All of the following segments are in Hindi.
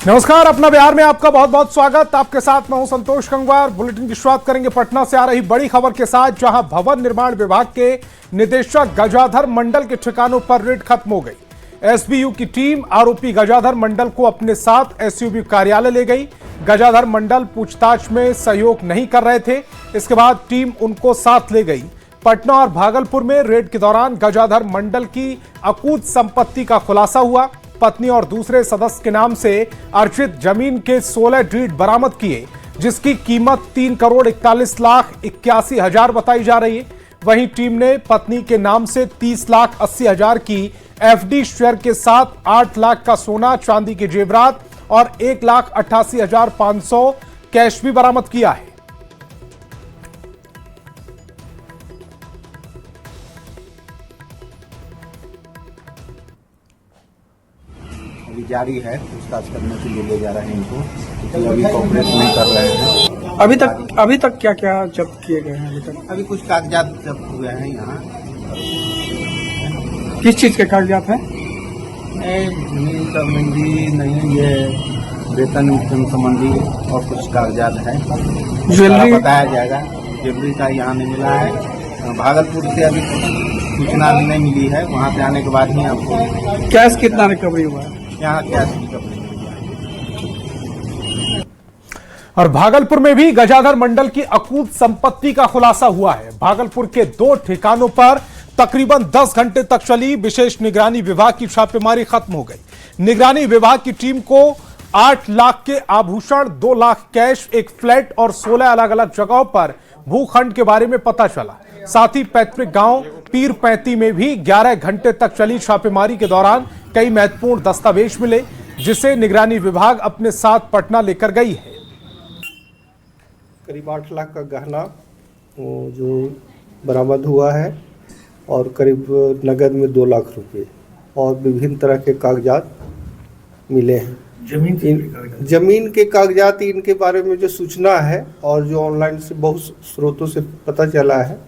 नमस्कार, अपना बिहार में आपका बहुत बहुत स्वागत। आपके साथ मैं हूं संतोष गंगवार। बुलेटिन की शुरुआत करेंगे पटना से आ रही बड़ी खबर के साथ, जहां भवन निर्माण विभाग के निदेशक गजाधर मंडल के ठिकानों पर रेड खत्म हो गई। एसबीयू की टीम आरोपी गजाधर मंडल को अपने साथ एसयूबी कार्यालय ले गई। गजाधर मंडल पूछताछ में सहयोग नहीं कर रहे थे। इसके बाद टीम उनको साथ ले गई। पटना और भागलपुर में रेड के दौरान गजाधर मंडल की अकूत संपत्ति का खुलासा हुआ। पत्नी और दूसरे सदस्य के नाम से अर्जित जमीन के 16 डीड बरामद किए, जिसकी कीमत 3,41,81,000 बताई जा रही है। वहीं टीम ने पत्नी के नाम से 30,80,000 की एफडी शेयर के साथ 8 लाख का सोना चांदी के जेवरात और 1,88,500 कैश भी बरामद किया है। जारी है, पूछताछ करने के लिए ले जा रहे हैं इनको, क्योंकि अभी कॉपरेट नहीं कर रहे हैं। अभी तक क्या क्या जब्त किए गए हैं? अभी कुछ कागजात जब्त हुए हैं यहाँ। किस चीज के कागजात हैं? जमीन संबंधी नहीं, ये वेतन संबंधी और कुछ कागजात हैं। ज्वेलरी बताया जाएगा। ज्वेलरी का यहाँ नहीं मिला है। भागलपुर से अभी सूचना भी नहीं मिली है, वहाँ पे आने के बाद ही आपको। कैश कितना रिकवरी हुआ है? यहाँ कैश रिकवरी। और भागलपुर में भी गजाधर मंडल की अकूत संपत्ति का खुलासा हुआ है। भागलपुर के 2 ठिकानों पर तकरीबन 10 घंटे तक चली विशेष निगरानी विभाग की छापेमारी खत्म हो गई। निगरानी विभाग की टीम को 8 लाख के आभूषण, 2 लाख कैश, एक फ्लैट और 16 अलग अलग जगहों पर भूखंड के बारे में पता चला। साथ ही पैतृक गांव पीर पैंती में भी 11 घंटे तक चली छापेमारी के दौरान कई महत्वपूर्ण दस्तावेज मिले, जिसे निगरानी विभाग अपने साथ पटना लेकर गई है। करीब 8 लाख का गहना जो बरामद हुआ है और करीब नगद में 2 लाख रुपए और विभिन्न तरह के कागजात मिले हैं। जमीन के कागजात, इनके बारे में जो सूचना है और जो ऑनलाइन से बहुत स्रोतों से पता चला है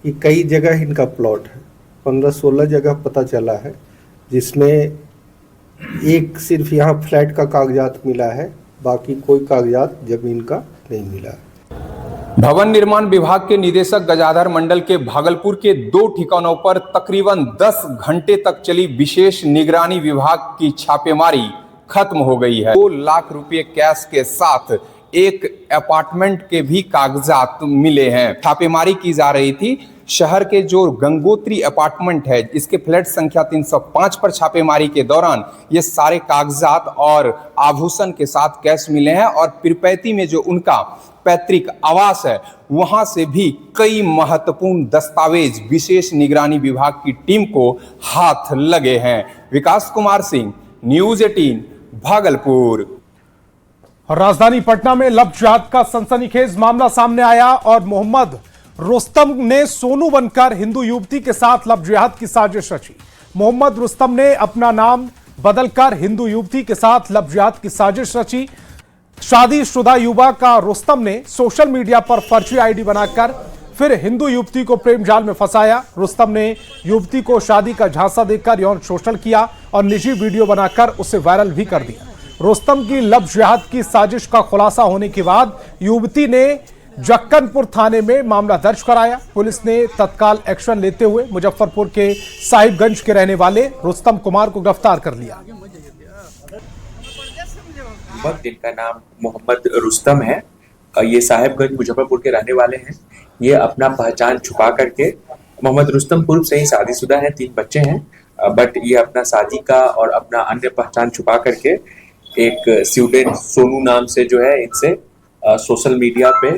कि कई जगह इनका प्लॉट है। 15-16 जगह पता चला है, जिसमें एक सिर्फ यहाँ फ्लैट का कागजात मिला है, बाकी कोई कागजात जमीन का नहीं मिला है। भवन निर्माण विभाग के निदेशक गजाधर मंडल के भागलपुर के 2 ठिकानों पर तकरीबन 10 घंटे तक चली विशेष निगरानी विभाग की छापेमारी खत्म हो गई है। 2 लाख रुपए कैश के साथ एक अपार्टमेंट के भी कागजात मिले हैं। छापेमारी की जा रही थी। शहर के जो गंगोत्री अपार्टमेंट है, इसके फ्लैट संख्या 305 पर छापेमारी के दौरान ये सारे कागजात और आभूषण के साथ कैश मिले हैं। और पीरपैती में जो उनका पैतृक आवास है, वहां से भी कई महत्वपूर्ण दस्तावेज विशेष निगरानी विभाग की टीम को हाथ लगे हैं। विकास कुमार सिंह, न्यूज़ 18, भागलपुर। और राजधानी पटना में लव जिहाद का सनसनीखेज मामला सामने आया और मोहम्मद रुस्तम ने सोनू बनकर हिंदू युवती के साथ लव जिहाद की साजिश रची। मोहम्मद रुस्तम ने अपना नाम बदलकर हिंदू युवती के साथ लव जिहाद की साजिश रची। शादीशुदा युवा का रुस्तम ने सोशल मीडिया पर फर्जी आईडी बनाकर फिर हिंदू युवती को प्रेम जाल में फंसाया। रुस्तम ने युवती को शादी का झांसा देकर यौन शोषण किया और निजी वीडियो बनाकर उसे वायरल भी कर दिया। रुस्तम की लव जिहाद की साजिश का खुलासा होने के बाद युवती ने जक्कनपुर थाने में मामला दर्ज कराया। पुलिस ने तत्काल एक्शन लेते हुए मुजफ्फरपुर के साहिबगंज के रहने वाले रुस्तम कुमार को गिरफ्तार कर लिया। जिनका नाम मोहम्मद रुस्तम है, ये साहिबगंज मुजफ्फरपुर के रहने वाले हैं। ये अपना पहचान छुपा करके, मोहम्मद रुस्तम पूर्व से ही शादीशुदा है, 3 बच्चे हैं, बट ये अपना शादी का और अपना अन्य पहचान छुपा करके एक स्टूडेंट सोनू नाम से जो है इनसे सोशल मीडिया पे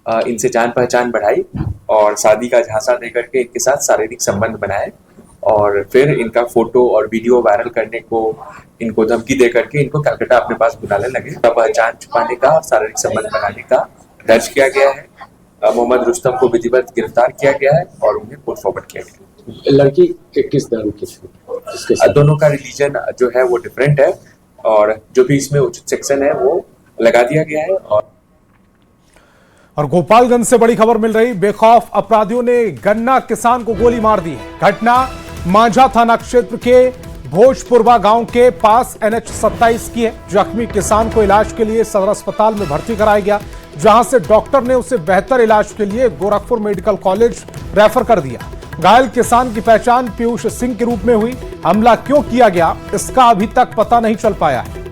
इनसे जान पहचान बढ़ाई और शादी का झांसा देकर के इनके साथ शारीरिक संबंध बनाए और फिर इनका फोटो और वीडियो वायरल करने को इनको धमकी दे करके इनको कलकत्ता अपने पास बुलाने लगे। पहचान छुपाने का, शारीरिक संबंध बनाने का दर्ज किया गया है। मोहम्मद रुस्तम को विधिवत गिरफ्तार किया गया है और उन्हें कोर्ट फॉरवर्ड किया गया। लड़की किस धर्म की थी? दोनों का रिलीजन जो है वो डिफरेंट है और जो भी इसमें उचित सेक्शन है वो लगा दिया गया है। और गोपालगंज से बड़ी खबर मिल रही, बेखौफ अपराधियों ने गन्ना किसान को गोली मार दी है। घटना मांझा थाना क्षेत्र के भोजपुरवा गांव के पास NH-27 की है। जख्मी किसान को इलाज के लिए सदर अस्पताल में भर्ती कराया गया, जहां से डॉक्टर ने उसे बेहतर इलाज के लिए गोरखपुर मेडिकल कॉलेज रेफर कर दिया। घायल किसान की पहचान पीयूष सिंह के रूप में हुई। हमला क्यों किया गया, इसका अभी तक पता नहीं चल पाया है।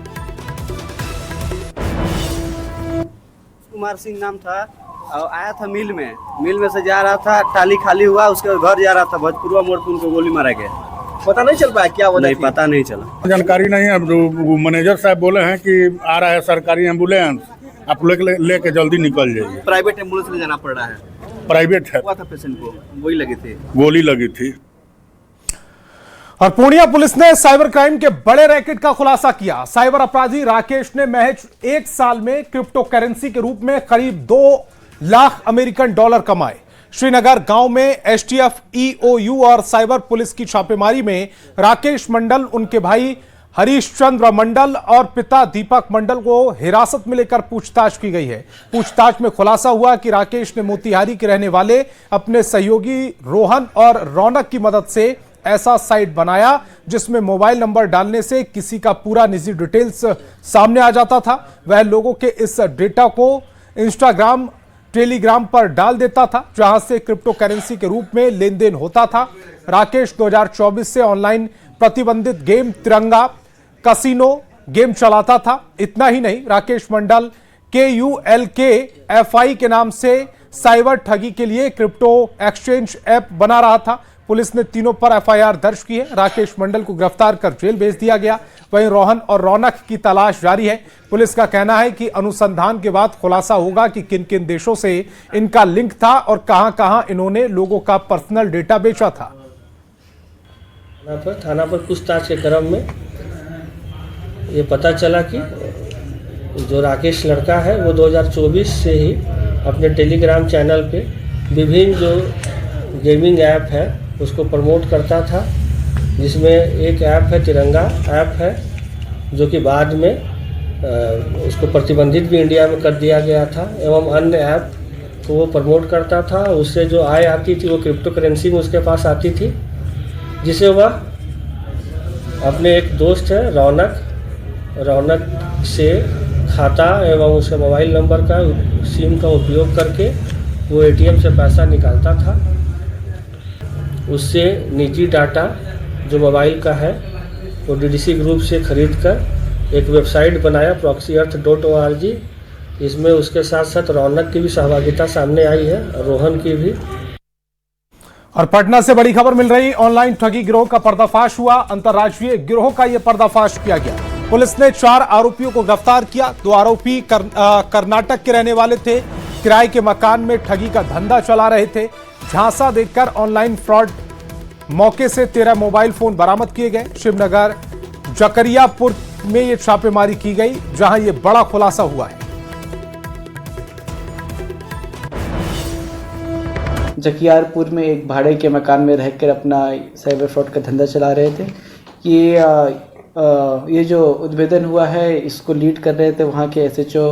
कुमार सिंह नाम था और आया था मिल में से जा रहा था, टाली खाली हुआ, उसके घर जा रहा था, भोजपुरवा मोड़ पर उनको गोली मारा गया। पता नहीं चल पाया क्या वजह नहीं, थी? पता नहीं चला। जानकारी नहीं है। अब मैनेजर साहब बोले हैं कि आ रहा है सरकारी एम्बुलेंस, आप लेके जल्दी निकल जाइए। प्राइवेट एम्बुलेंस ले जाना पड़ रहा है। प्राइवेट है। हुआ था पेशेंट को, वही लगी थी, गोली लगी थी। और पूर्णिया पुलिस ने साइबर क्राइम के बड़े रैकेट का खुलासा किया। साइबर अपराधी राकेश ने महज 1 साल में क्रिप्टो करेंसी के रूप में करीब 2 लाख अमेरिकन डॉलर कमाए। श्रीनगर गांव में STF, EOU और साइबर पुलिस की छापेमारी में राकेश मंडल, उनके भाई हरीश चंद्र मंडल और पिता दीपक मंडल को हिरासत में लेकर पूछताछ की गई है। पूछताछ में खुलासा हुआ कि राकेश ने मोतिहारी के रहने वाले अपने सहयोगी रोहन और रौनक की मदद से ऐसा साइट बनाया जिसमें मोबाइल नंबर डालने से किसी का पूरा निजी डिटेल्स सामने आ जाता था। वह लोगों के इस डेटा को इंस्टाग्राम, टेलीग्राम पर डाल देता था, जहां से क्रिप्टो करेंसी के रूप में लेन देन होता था। राकेश 2024 से ऑनलाइन प्रतिबंधित गेम तिरंगा कसिनो गेम चलाता था। इतना ही नहीं, राकेश मंडल KULKFI के नाम से साइबर ठगी के लिए क्रिप्टो एक्सचेंज ऐप बना रहा था। पुलिस ने तीनों पर FIR दर्ज की है। राकेश मंडल को गिरफ्तार कर जेल भेज दिया गया। वहीं रोहन और रौनक की तलाश जारी है। पुलिस का कहना है कि अनुसंधान के बाद खुलासा होगा कि किन किन देशों से इनका लिंक था और कहां-कहां इन्होंने लोगों का पर्सनल डेटा बेचा था। थाना पर पूछताछ के क्रम में ये पता चला कि जो राकेश लड़का है वो 2024 से ही अपने टेलीग्राम चैनल पे विभिन्न जो गेमिंग ऐप है उसको प्रमोट करता था, जिसमें एक ऐप है तिरंगा ऐप है, जो कि बाद में उसको प्रतिबंधित भी इंडिया में कर दिया गया था, एवं अन्य ऐप को वो प्रमोट करता था। उससे जो आय आती थी वो क्रिप्टो करेंसी में उसके पास आती थी, जिसे वह अपने एक दोस्त है रौनक से खाता एवं उसके मोबाइल नंबर का सिम का उपयोग करके वो ATM से पैसा निकालता था। उससे निजी डाटा जो मोबाइल का है वो DDC ग्रुप से खरीद कर एक वेबसाइट बनाया proxyearth.org। इसमें उसके साथ साथ रौनक की भी सहभागिता सामने आई है और रोहन की भी। और पटना से बड़ी खबर मिल रही, ऑनलाइन ठगी गिरोह का पर्दाफाश हुआ। अंतर्राज्यीय गिरोह का यह पर्दाफाश किया गया। पुलिस ने 4 आरोपियों को गिरफ्तार किया। 2 आरोपी कर्नाटक के रहने वाले थे। किराए के मकान में ठगी का धंधा चला रहे थे। झांसा देकर ऑनलाइन फ्रॉड मौके से 13 मोबाइल फोन बरामद किए गए। शिवनगर जकरियापुर में यह छापेमारी की गई, जहां यह बड़ा खुलासा हुआ है। जकियारपुर में एक भाड़े के मकान में रहकर अपना साइबर फ्रॉड का धंधा चला रहे थे। ये जो उद्भेदन हुआ है इसको लीड कर रहे थे वहाँ के SHO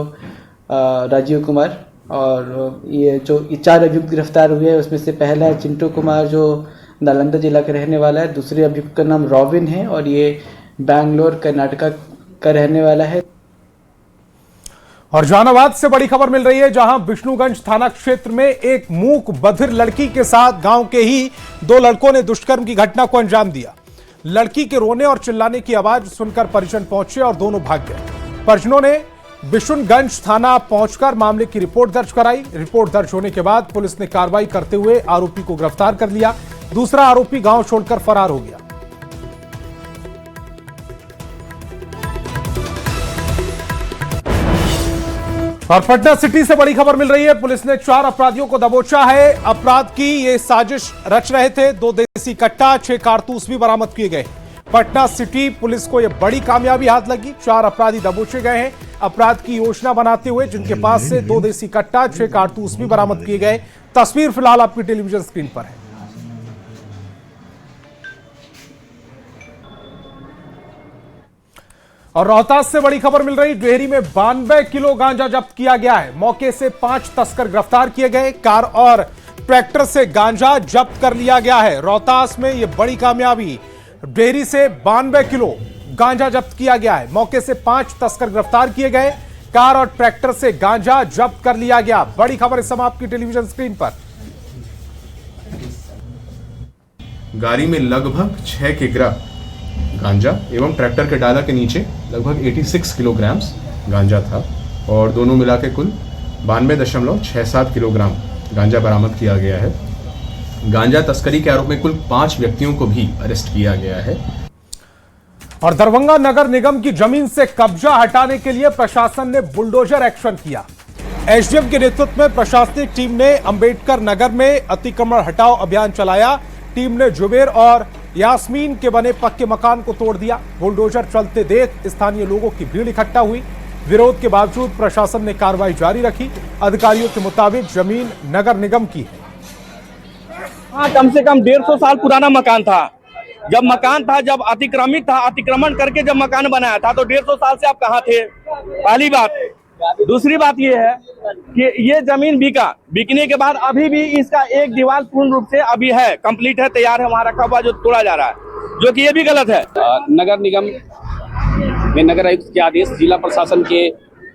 राजीव कुमार, और ये जो 4 अभियुक्त गिरफ्तार हुए हैं उसमें से पहला है चिंटू कुमार जो नालंदा जिला के रहने वाला है। दूसरे अभियुक्त का नाम रॉबिन है और ये बैंगलोर कर्नाटका का रहने वाला है। और जहानाबाद से बड़ी खबर मिल रही है, जहां विष्णुगंज थाना क्षेत्र में एक मूक बधिर लड़की के साथ गांव के ही 2 लड़कों ने दुष्कर्म की घटना को अंजाम दिया। लड़की के रोने और चिल्लाने की आवाज सुनकर परिजन पहुंचे और दोनों भाग गए। परिजनों ने विष्णुगंज थाना पहुंचकर मामले की रिपोर्ट दर्ज कराई। रिपोर्ट दर्ज होने के बाद पुलिस ने कार्रवाई करते हुए आरोपी को गिरफ्तार कर लिया। दूसरा आरोपी गांव छोड़कर फरार हो गया। और पटना सिटी से बड़ी खबर मिल रही है, पुलिस ने 4 अपराधियों को दबोचा है। अपराध की ये साजिश रच रहे थे। 2 देसी कट्टा, 6 कारतूस भी बरामद किए गए। पटना सिटी पुलिस को यह बड़ी कामयाबी हाथ लगी। 4 अपराधी दबोचे गए हैं अपराध की योजना बनाते हुए, जिनके पास से 2 देसी कट्टा, 6 कारतूस भी बरामद किए गए। तस्वीर फिलहाल आपकी टेलीविजन स्क्रीन पर है। और रोहतास से बड़ी खबर मिल रही, डेहरी में 92 किलो गांजा जब्त किया गया है। मौके से 5 तस्कर गिरफ्तार किए गए। कार और ट्रैक्टर से गांजा जब्त कर लिया गया है। रोहतास में यह बड़ी कामयाबी। डेयरी से 92 किलो गांजा जब्त किया गया है। मौके से 5 तस्कर गिरफ्तार किए गए। कार और ट्रैक्टर से गांजा जब्त कर लिया गया। बड़ी खबर इस समय आपकी टेलीविजन स्क्रीन पर। गाड़ी में लगभग 6 किग्रा गांजा एवं ट्रैक्टर के डाला के नीचे लगभग 86 किलोग्राम गांजा था और दोनों मिला के कुल 92.67 किलोग्राम गांजा बरामद किया गया है। गांजा तस्करी के आरोप में कुल 5 व्यक्तियों को भी अरेस्ट किया गया है। और दरभंगा नगर निगम की जमीन से कब्जा हटाने के लिए प्रशासन ने बुलडोजर एक्शन किया। एसडीएम के नेतृत्व में प्रशासनिक टीम ने अंबेडकर नगर में अतिक्रमण हटाओ अभियान चलाया। टीम ने जुबेर और यास्मीन के बने पक्के मकान को तोड़ दिया। बुलडोजर चलते देख स्थानीय लोगों की भीड़ इकट्ठा हुई। विरोध के बावजूद प्रशासन ने कार्रवाई जारी रखी। अधिकारियों के मुताबिक जमीन नगर निगम की है। हाँ, कम से कम 150 साल पुराना मकान था। जब मकान था, जब अतिक्रमित था, अतिक्रमण करके जब मकान बनाया था तो 150 साल से आप कहाँ थे? पहली बात। दूसरी बात ये है कि ये जमीन बिकने के बाद अभी भी इसका एक दीवार पूर्ण रूप से अभी है, कंप्लीट है, तैयार है, वहाँ रखा हुआ जो तोड़ा जा रहा है, जो कि ये भी गलत है। नगर निगम में नगर आयुक्त के आदेश जिला प्रशासन के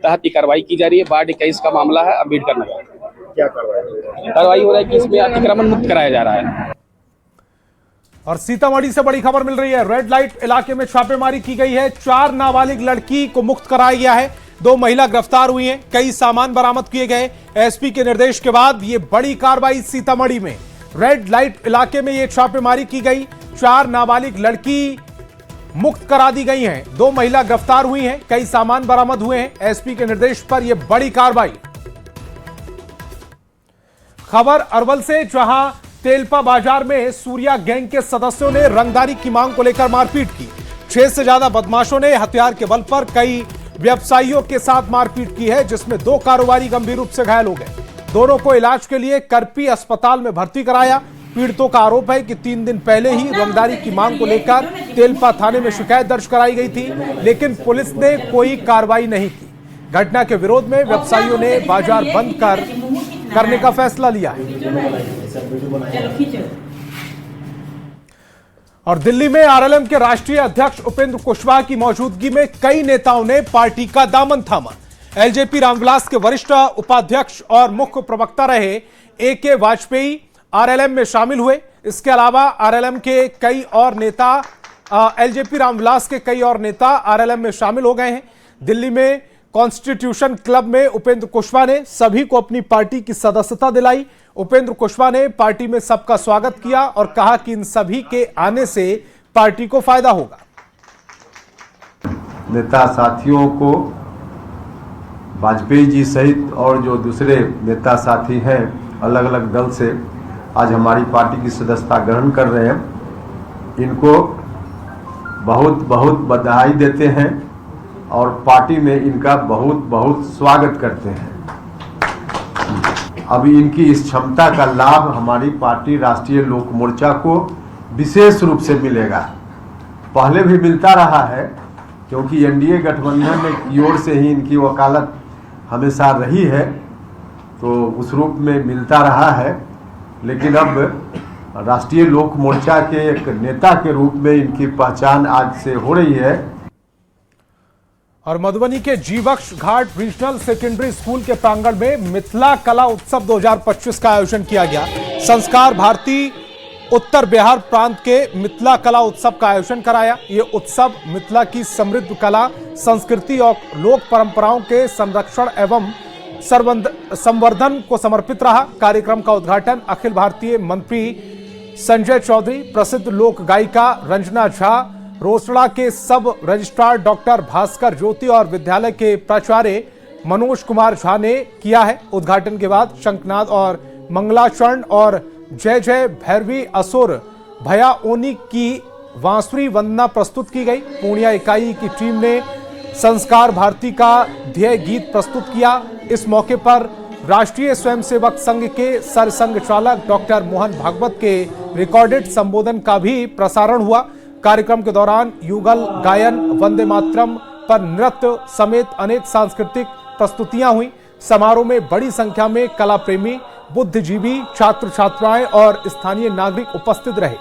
तहत ही कार्रवाई की जा रही है। वार्ड 21 का मामला है अम्बेडकर नगर। क्या कार्रवाई हो रहा है कि इसमें अतिक्रमण मुक्त कराया जा रहा है। और सीतामढ़ी से बड़ी खबर मिल रही है। रेड लाइट इलाके में छापेमारी की गई है। 4 नाबालिग लड़की को मुक्त कराया गया है। 2 महिला गिरफ्तार हुई हैं। कई सामान बरामद किए गए। एसपी के निर्देश के बाद ये बड़ी कार्रवाई सीतामढ़ी में रेड लाइट इलाके में ये छापेमारी की गई। 4 नाबालिग लड़की मुक्त करा दी गई हैं। 2 महिला गिरफ्तार हुई हैं। कई सामान बरामद हुए हैं। एसपी के निर्देश पर यह बड़ी कार्रवाई। खबर अरवल से, जहां तेलपा बाजार में सूर्या गैंग के सदस्यों ने रंगदारी की मांग को लेकर मारपीट की। 6 से ज्यादा बदमाशों ने हथियार के बल पर कई व्यवसायियों के साथ मारपीट की है, जिसमें 2 कारोबारी गंभीर रूप से घायल हो गए। दोनों को इलाज के लिए करपी अस्पताल में भर्ती कराया। पीड़ितों का आरोप है कि 3 दिन पहले ही रंगदारी की मांग को लेकर तेलपा थाने में शिकायत दर्ज कराई गई थी, लेकिन पुलिस ने कोई कार्रवाई नहीं की। घटना के विरोध में व्यवसायियों ने बाजार बंद करने का फैसला लिया है। और दिल्ली में आरएलएम के राष्ट्रीय अध्यक्ष उपेंद्र कुशवाहा की मौजूदगी में कई नेताओं ने पार्टी का दामन थामा। एलजेपी रामविलास के वरिष्ठ उपाध्यक्ष और मुख्य प्रवक्ता रहे AK वाजपेयी आरएलएम में शामिल हुए। इसके अलावा आरएलएम के कई और नेता एलजेपी रामविलास के कई और नेता आरएलएम में शामिल हो गए हैं। दिल्ली में कॉन्स्टिट्यूशन क्लब में उपेंद्र कुशवाहा ने सभी को अपनी पार्टी की सदस्यता दिलाई। उपेंद्र कुशवाहा ने पार्टी में सबका स्वागत किया और कहा कि इन सभी के आने से पार्टी को फायदा होगा। नेता साथियों को वाजपेयी जी सहित और जो दूसरे नेता साथी हैं अलग अलग दल से आज हमारी पार्टी की सदस्यता ग्रहण कर रहे हैं, इनको बहुत बहुत बधाई देते हैं और पार्टी में इनका बहुत बहुत स्वागत करते हैं। अभी इनकी इस क्षमता का लाभ हमारी पार्टी राष्ट्रीय लोक मोर्चा को विशेष रूप से मिलेगा। पहले भी मिलता रहा है क्योंकि एनडीए गठबंधन की ओर से ही इनकी वकालत हमेशा रही है, तो उस रूप में मिलता रहा है। लेकिन अब राष्ट्रीय लोक मोर्चा के एक नेता के रूप में इनकी पहचान आज से हो रही है। और मधुबनी के जीवक्ष घाट रीजनल सेकेंडरी स्कूल के प्रांगण में मिथिला कला उत्सव 2025 का आयोजन किया गया। संस्कार भारती उत्तर बिहार प्रांत के मिथिला कला उत्सव का आयोजन कराया। ये उत्सव मिथिला की समृद्ध कला, संस्कृति और लोक परंपराओं के संरक्षण एवं संवर्धन को समर्पित रहा। कार्यक्रम का उद्घाटन अखिल भारतीय मंत्री संजय चौधरी, प्रसिद्ध लोक गायिका रंजना झा, रोसड़ा के सब रजिस्ट्रार डॉक्टर भास्कर ज्योति और विद्यालय के प्राचार्य मनोज कुमार झा ने किया है। उद्घाटन के बाद शंखनाद और मंगलाचरण और जय जय भैरवी असुर भया ओनी की वांसुरी वंदना प्रस्तुत की गई। पूर्णिया इकाई की टीम ने संस्कार भारती का ध्येय गीत प्रस्तुत किया। इस मौके पर राष्ट्रीय स्वयंसेवक संघ के सरसंघ चालक डॉक्टर मोहन भागवत के रिकॉर्डेड संबोधन का भी प्रसारण हुआ। कार्यक्रम के दौरान युगल गायन, वंदे मातरम पर नृत्य समेत अनेक सांस्कृतिक प्रस्तुतियां हुई। समारोह में बड़ी संख्या में कला प्रेमी, बुद्धिजीवी, छात्र छात्राएं और स्थानीय नागरिक उपस्थित रहे।